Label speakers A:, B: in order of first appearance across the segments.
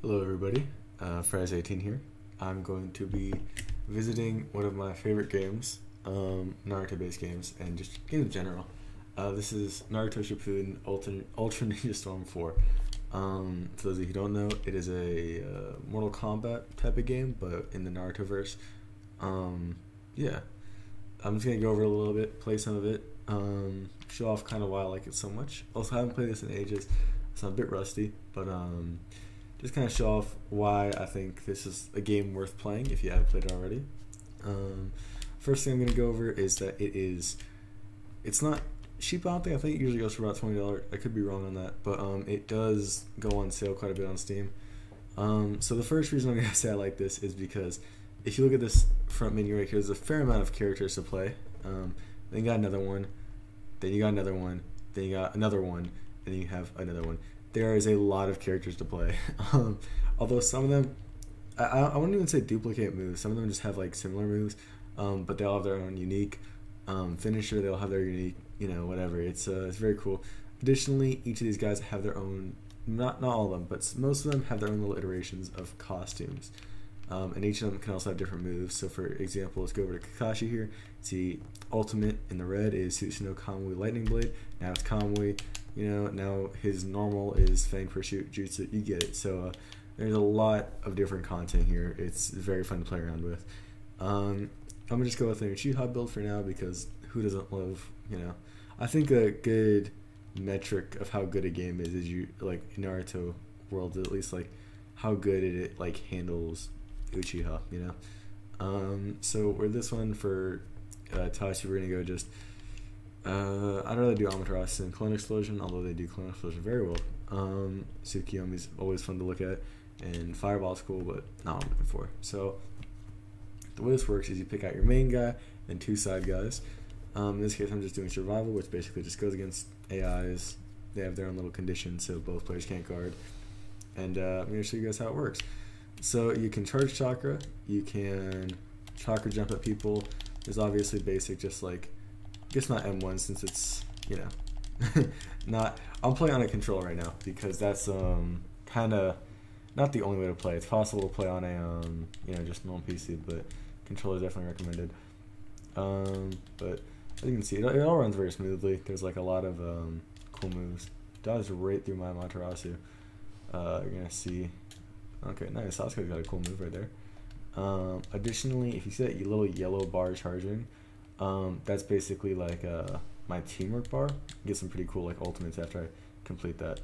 A: Hello everybody, Fraz18 here. I'm going to be visiting one of my favorite games, Naruto based games, and just games in general. This is Naruto Shippuden Ultra Ninja Storm 4. For those of you who don't know, it is a Mortal Kombat type of game, but in the Naruto verse. Yeah, I'm just going to go over it a little bit, play some of it, show off kind of why I like it so much. Also, I haven't played this in ages, so I'm a bit rusty, but just kind of show off why I think this is a game worth playing if you haven't played it already. First thing I'm going to go over is that it's not cheap. I think it usually goes for about $20. I could be wrong on that, but it does go on sale quite a bit on Steam. So the first reason I'm going to say I like this is because if you look at this front menu right here, there's a fair amount of characters to play. Then you got another one, then you got another one, then you got another one, and then you have another one. There is a lot of characters to play. Although some of them, I wouldn't even say duplicate moves. Some of them just have like similar moves, but they all have their own unique finisher. They'll have their unique, whatever. It's very cool. Additionally, each of these guys have their own, not all of them, but most of them have their own little iterations of costumes. And each of them can also have different moves. So for example, let's go over to Kakashi here. See, ultimate in the red is Susanoo Kamui Lightning Blade. Now it's Kamui. Now his normal is Fang Pursuit Jutsu. You get it. So there's a lot of different content here. It's very fun to play around with. I'm gonna just go with an Uchiha build for now because who doesn't love, I think a good metric of how good a game is you like in Naruto world, at least like how good it like handles Uchiha, so we're this one for Tachi, we're gonna go just I'd rather do Amaterasu than Clone Explosion, although they do Clone Explosion very well. Tsukiyomi's always fun to look at, and Fireball's cool, but not what I'm looking for. So the way this works is you pick out your main guy and two side guys. In this case, I'm just doing Survival, which basically just goes against AIs. They have their own little conditions, so both players can't guard. And I'm going to show you guys how it works. So you can charge chakra, you can chakra jump at people. There's obviously basic, just like, I guess not M1 since it's, not, I'm playing on a controller right now because that's kind of not the only way to play. It's possible to play on a, just normal PC, but controller is definitely recommended. But as you can see, it all runs very smoothly. There's like a lot of cool moves. Dodged right through my Amaterasu. You're going to see, okay, nice, Sasuke's got a cool move right there. Additionally, if you see that little yellow bar charging, that's basically like my teamwork bar. Get some pretty cool like ultimates after I complete that.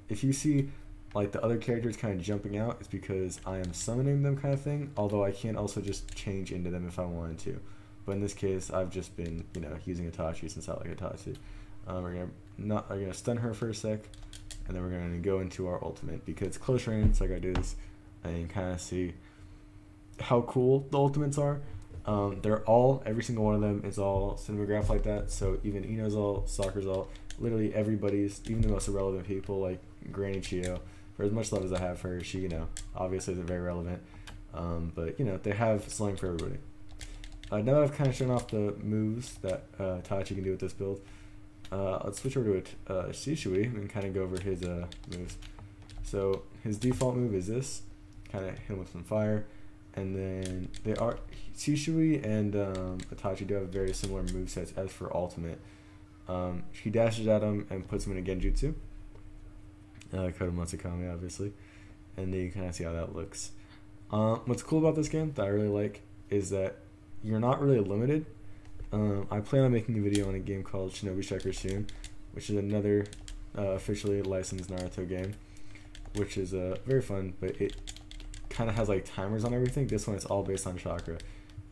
A: If you see like the other characters kind of jumping out, it's because I am summoning them kind of thing, although I can also just change into them if I wanted to. But in this case, I've just been, using Itachi since I like Itachi. We're gonna stun her for a sec, and then we're gonna go into our ultimate because it's close range, so I gotta do this and kind of see how cool the ultimates are. Every single one of them is all cinematographed like that. So even Ino's ult, Sakura's ult, literally everybody's, even the most irrelevant people like Granny Chio. For as much love as I have for her, she, obviously isn't very relevant. But they have slang for everybody. Now that I've kind of shown off the moves that Tachi can do with this build, let's switch over to Shishui and kind of go over his moves. So his default move is this, kind of hit him with some fire, and then Shishui and Itachi do have very similar movesets as for ultimate. He dashes at him and puts him in a genjutsu. Kodomatsukami, obviously, and then you kind of see how that looks. What's cool about this game that I really like is that you're not really limited. I plan on making a video on a game called Shinobi Strikers soon, which is another officially licensed Naruto game, which is very fun, but it kind of has like timers on everything. This one is all based on chakra,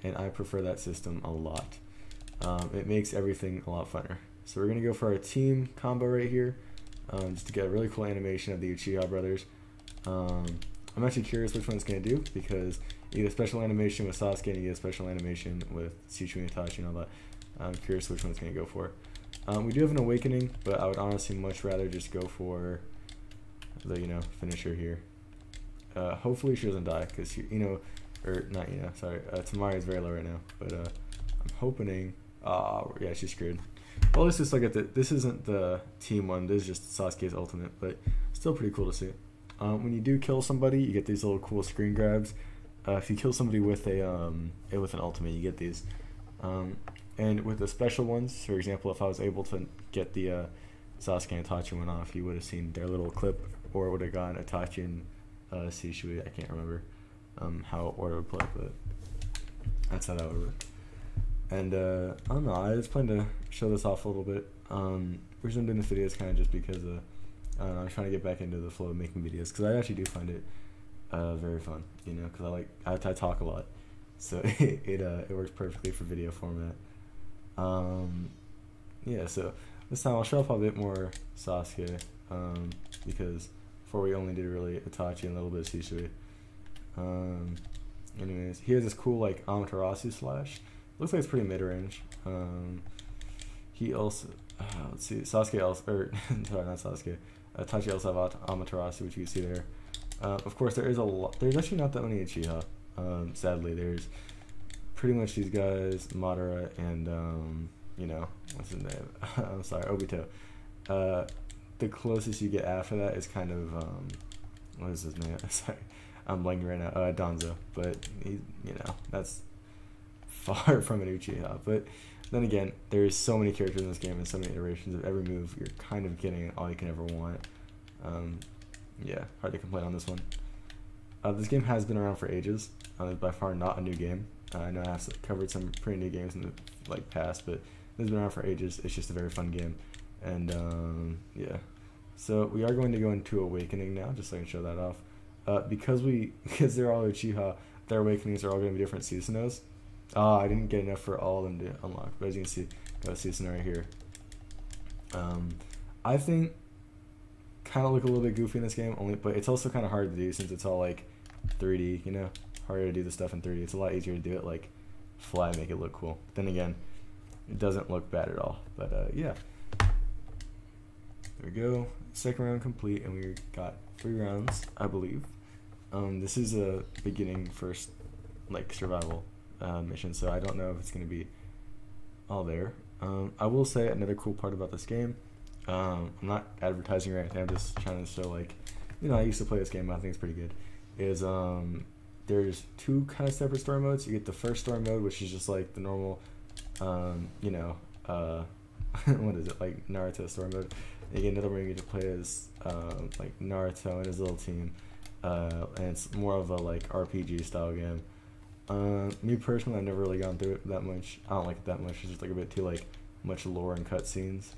A: and I prefer that system a lot. It makes everything a lot funner. So we're gonna go for our team combo right here, just to get a really cool animation of the Uchiha brothers. I'm actually curious which one it's going to do because you get a special animation with Sasuke and you get a special animation with Shishui and Itachi and all that. I'm curious which one it's going to go for. We do have an awakening, but I would honestly much rather just go for the finisher here. Hopefully she doesn't die because Tamari is very low right now, but I'm hoping. Yeah, she's screwed. Well, let's just look at this isn't the team one. This is just Sasuke's ultimate, but still pretty cool to see. When you do kill somebody, you get these little cool screen grabs. If you kill somebody with with an ultimate, you get these. And with the special ones, for example, if I was able to get the Sasuke and Itachi one off, you would have seen their little clip, or it would have gone Itachi and Shishui. I can't remember how order would play, but that's how that would work. And I don't know, I just plan to show this off a little bit. The reason I'm doing this video is kind of just because I'm trying to get back into the flow of making videos, because I actually do find it very fun, you know, because I talk a lot, so it works perfectly for video format. Yeah, so this time I'll show off a bit more Sasuke, because before we only did really Itachi and a little bit of Shisui. Anyways, he has this cool like Amaterasu slash. Looks like it's pretty mid-range. He also, let's see, Sasuke also, or sorry, not Sasuke. Itachi also have Amaterasu, which you can see there. Of course, there is a lot. There's actually not that many Uchiha. Sadly, there's pretty much these guys, Madara and you know, what's his name? I'm sorry, Obito. The closest you get after that is kind of what is his name? Sorry, I'm blanking right now. Danzo, but he, you know, that's far from an Uchiha. But then again, there's so many characters in this game and so many iterations of every move. You're kind of getting all you can ever want. Yeah, hard to complain on this one. This game has been around for ages. It's by far not a new game. I know I've covered some pretty new games in the past, but it's been around for ages. It's just a very fun game, and yeah. So we are going to go into Awakening now, just so I can show that off. Because they're all Uchiha, their awakenings are all going to be different Susanos. I didn't get enough for all of them to unlock, but as you can see, got a Susano right here. I think kind of look a little bit goofy in this game, but it's also kind of hard to do since it's all like 3D, you know, harder to do the stuff in 3D. It's a lot easier to do it like fly, make it look cool. But then again, it doesn't look bad at all. But yeah, there we go. Second round complete, and we got 3 rounds, I believe. This is a beginning first like survival mission, so I don't know if it's going to be all there. I will say another cool part about this game, I'm not advertising or anything, I'm just trying to show, like, you know, I used to play this game, I think it's pretty good, is there's 2 kind of separate story modes. You get the first story mode, which is just like the normal, you know, what is it, like Naruto story mode. And you get another one you get to play as like Naruto and his little team, and it's more of a like RPG style game. Me personally, I've never really gone through it that much. I don't like it that much. It's just like a bit too like much lore and cutscenes.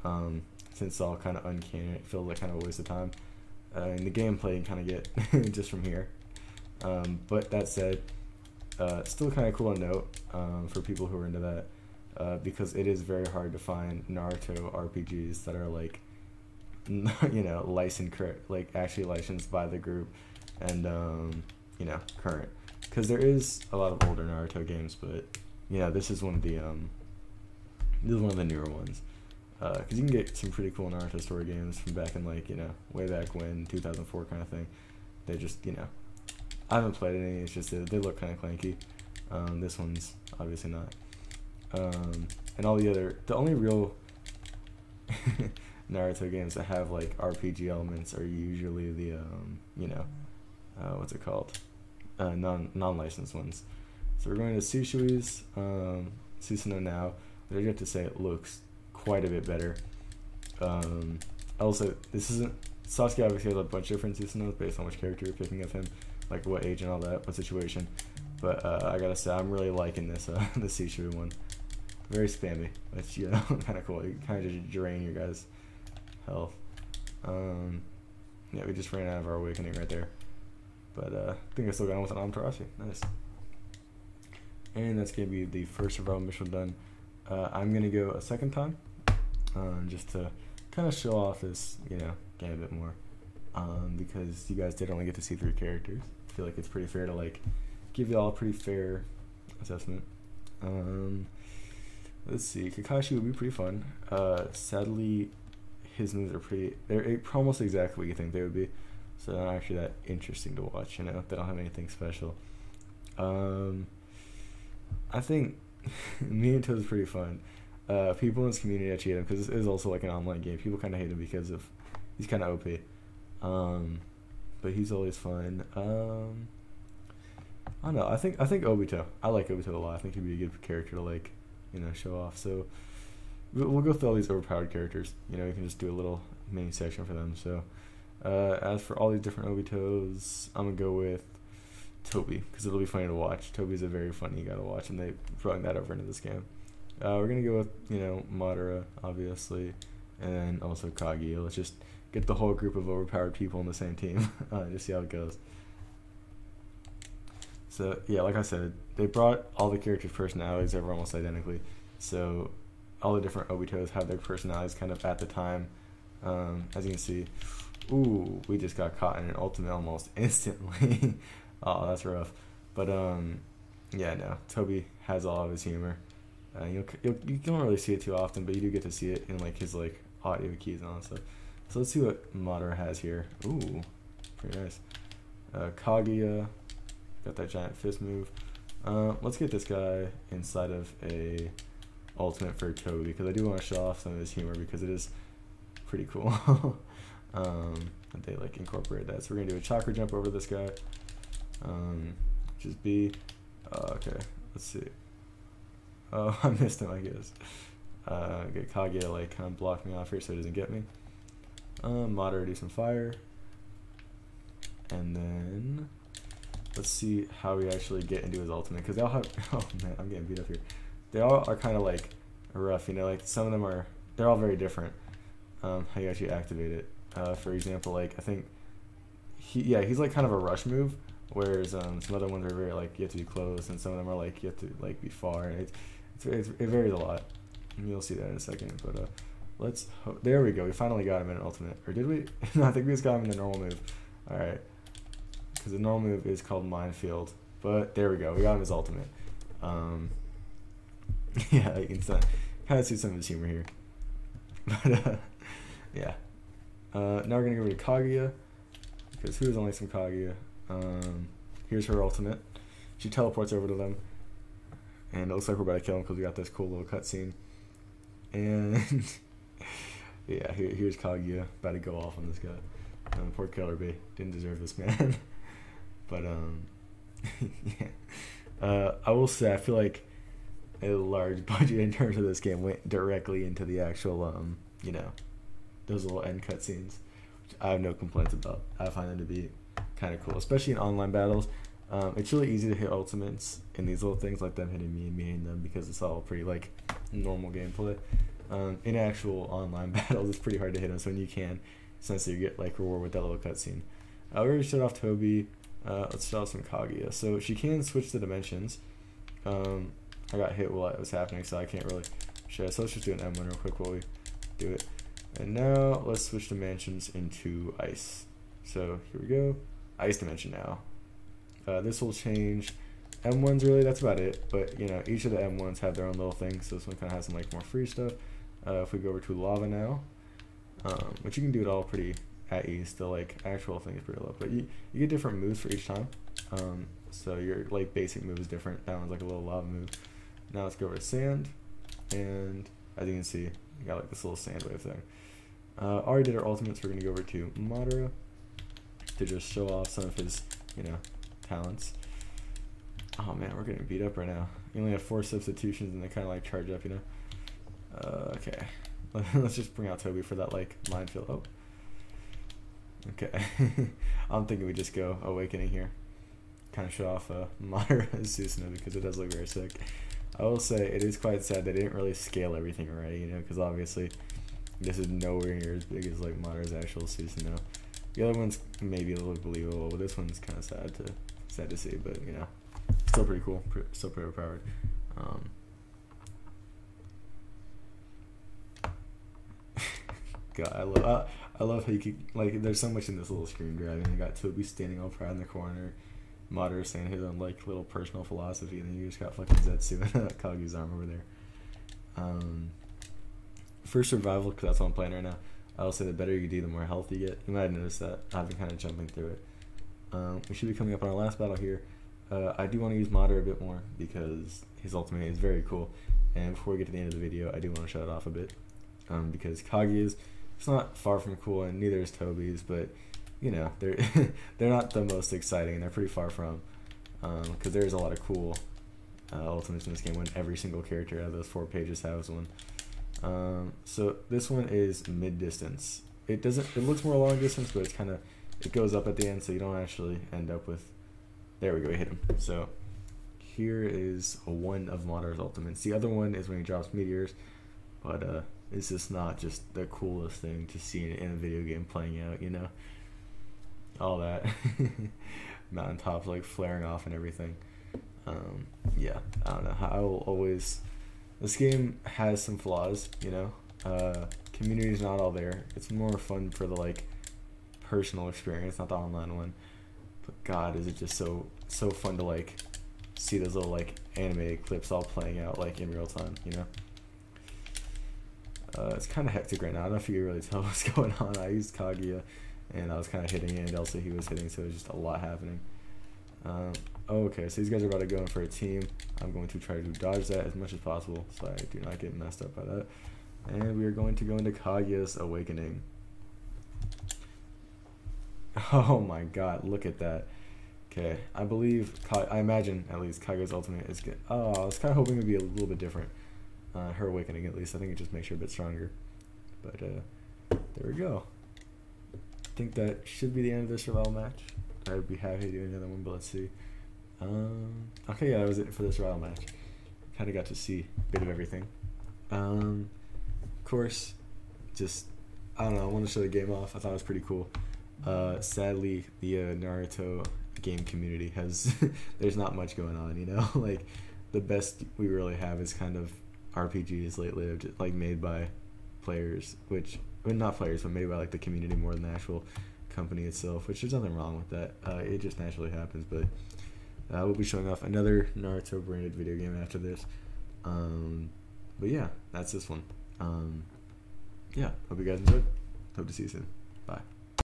A: Since it's all kind of uncanny, it feels like kind of a waste of time. And the gameplay you kind of get just from here. But that said, still kind of cool to note for people who are into that, because it is very hard to find Naruto RPGs that are like, you know, like actually licensed by the group, and you know, current. Because there is a lot of older Naruto games, but yeah, this is one of the newer ones. Because you can get some pretty cool Naruto story games from back in, like, you know, way back when, 2004 kind of thing. They just, you know, I haven't played any. It's just they look kind of clanky. This one's obviously not. And all the only real Naruto games that have like RPG elements are usually the you know, what's it called? Non-licensed ones. So we're going to Sushui's Susanoo now, but I do have to say it looks quite a bit better. Also, this isn't Sasuke. Obviously has a bunch of different Susanoo based on which character you're picking of him, like what age and all that, what situation. But I gotta say, I'm really liking this the Sushui one. Very spammy. It's, you know, kind of cool. You kind of just drain your guys' health. Yeah, we just ran out of our awakening right there. But I think I still got on with an Amaterasu. Nice. And that's going to be the first survival mission done. I'm going to go a second time, just to kind of show off this, you know, game a bit more. Because you guys did only get to see 3 characters. I feel like it's pretty fair to, like, give you all a pretty fair assessment. Let's see. Kakashi would be pretty fun. Sadly, his moves are they're almost exactly what you think they would be. So they're not actually that interesting to watch, you know. They don't have anything special. I think Minato is pretty fun. People in this community actually hate him because this is also like an online game. People kind of hate him because of he's kind of OP. but he's always fun. I don't know. I think Obito. I like Obito a lot. I think he'd be a good character to like, show off. So we'll go through all these overpowered characters. You can just do a little mini section for them. So as for all these different Obitos, I'm gonna go with Toby because it'll be funny to watch. Toby's a very funny guy to watch, and they brought that over into this game. We're gonna go with Madara, obviously, and then also Kaguya. Let's just get the whole group of overpowered people on the same team. Just see how it goes. So yeah, like I said, they brought all the characters' personalities over almost identically. So all the different Obitos have their personalities kind of at the time. As you can see, ooh, we just got caught in an ultimate almost instantly. Oh, that's rough. But yeah, no, Toby has all of his humor. You don't really see it too often, but you do get to see it in like his like audio keys and all that stuff. So let's see what Madara has here. Ooh, pretty nice. Kaguya. Got that giant fist move. Let's get this guy inside of a ultimate for Toby because I do want to show off some of his humor because it is pretty cool. That they like incorporate that. So we're gonna do a chakra jump over this guy. Just B. Okay, let's see. Oh, I missed him, I guess. Get Kaguya like kind of block me off here so he doesn't get me. Madara do some fire, and then let's see how we actually get into his ultimate because they all have. Oh man, I'm getting beat up here. They all are kind of like rough, like some of them are. They're all very different. How you actually activate it. For example, like I think he's like kind of a rush move, whereas some other ones are very like you have to be close, and some of them are like you have to like be far. And it varies a lot. And you'll see that in a second. But there we go. We finally got him in an ultimate, or did we? No, I think we just got him in the normal move. All right. Because the normal move is called Minefield, but there we go. We got him his ultimate. Yeah, you can kind of see some of his humor here. But yeah. Now we're gonna go over to Kaguya because who doesn't like some Kaguya? Here's her ultimate. She teleports over to them, and it looks like we're about to kill him because we got this cool little cutscene. And yeah, here's Kaguya about to go off on this guy. Poor Killer Bee didn't deserve this man. But yeah, I will say I feel like a large budget in terms of this game went directly into the actual those little end cutscenes, which I have no complaints about. I find them to be kind of cool, especially in online battles. It's really easy to hit ultimates in these little things like them hitting me and me hitting them because it's all pretty like normal gameplay. In actual online battles, it's pretty hard to hit them. So when you can, since you get like reward with that little cutscene. We already shut off Toby. Let's start some Kaguya. So she can switch the dimensions. I got hit while it was happening, so I can't really show. So let's just do an M1 real quick while we do it. And now let's switch dimensions into ice. So here we go. Ice dimension now. This will change M1s really, that's about it. But each of the M1s have their own little things. So this one kind of has some like more free stuff. If we go over to lava now, which you can do it all pretty at ease. The like actual thing is pretty low, but you get different moves for each time. So your like basic move is different. That one's like a little lava move. Now let's go over to sand, and as you can see, you got like this little sand wave thing. Already did our ultimates. We're gonna go over to Madara to just show off some of his talents. Oh man, we're getting beat up right now. You only have 4 substitutions, and they kind of like charge up, Okay, let's just bring out Toby for that like minefield. Oh. Okay, I'm thinking we just go Awakening here. Kind of show off Madara's Susanoo because it does look very sick. I will say it is quite sad they didn't really scale everything already, because obviously this is nowhere near as big as like Madara's actual Susanoo. The other one's maybe a little believable, but this one's kind of sad to see, but still pretty cool, still pretty overpowered. God, I love how you could, like, there's so much in this little screen grabbing. You got Toby standing all proud in the corner, Madara saying his own, like, little personal philosophy, and then you just got fucking Zetsu and Kaguya's arm over there. For survival, because that's what I'm playing right now, I'll say the better you do, the more health you get. You might have noticed that. I've been kind of jumping through it. We should be coming up on our last battle here. I do want to use Madara a bit more, because his ultimate is very cool. And before we get to the end of the video, I do want to shut it off a bit. Because Kaguya's, it's not far from cool, and neither is Toby's, but you know, they're they're not the most exciting, and they're pretty far from, because there's a lot of cool ultimates in this game when every single character out of those 4 pages has one. So this one is mid distance. It looks more long distance, but it goes up at the end, so you don't actually end up with. There we go, we hit him. So here is one of Madara's ultimates. The other one is when he drops meteors, but it's just not just the coolest thing to see in a video game playing out, you know? All that mountaintops like flaring off and everything. Yeah, I don't know. I will always. This game has some flaws, you know. Community's not all there. It's more fun for the like personal experience, not the online one. But God, is it just so fun to like see those little like animated clips all playing out like in real time, you know. It's kind of hectic right now. I don't know if you can really tell what's going on. I used Kaguya, and I was kind of hitting it, and also he was hitting, so it was just a lot happening. Okay, so these guys are about to go in for a team. I'm going to try to dodge that as much as possible, so I do not get messed up by that. And we are going to go into Kaguya's Awakening. Oh my God, look at that. Okay, I imagine at least Kaguya's ultimate is good. Oh, I was kind of hoping it would be a little bit different. Her Awakening, at least. I think it just makes her a bit stronger. But there we go. I think that should be the end of the survival match. I'd be happy to do another one, but let's see. Okay, yeah, that was it for the survival match. Kind of got to see a bit of everything. Of course, just, I don't know, I want to show the game off. I thought it was pretty cool. Sadly, the Naruto game community has, there's not much going on, you know? Like, the best we really have is kind of RPGs late-lived, like made by players, not players, but made by like the community more than the actual company itself, which there's nothing wrong with that. It just naturally happens, but we'll be showing off another Naruto branded video game after this. But yeah, that's this one. Yeah, hope you guys enjoyed. Hope to see you soon. Bye.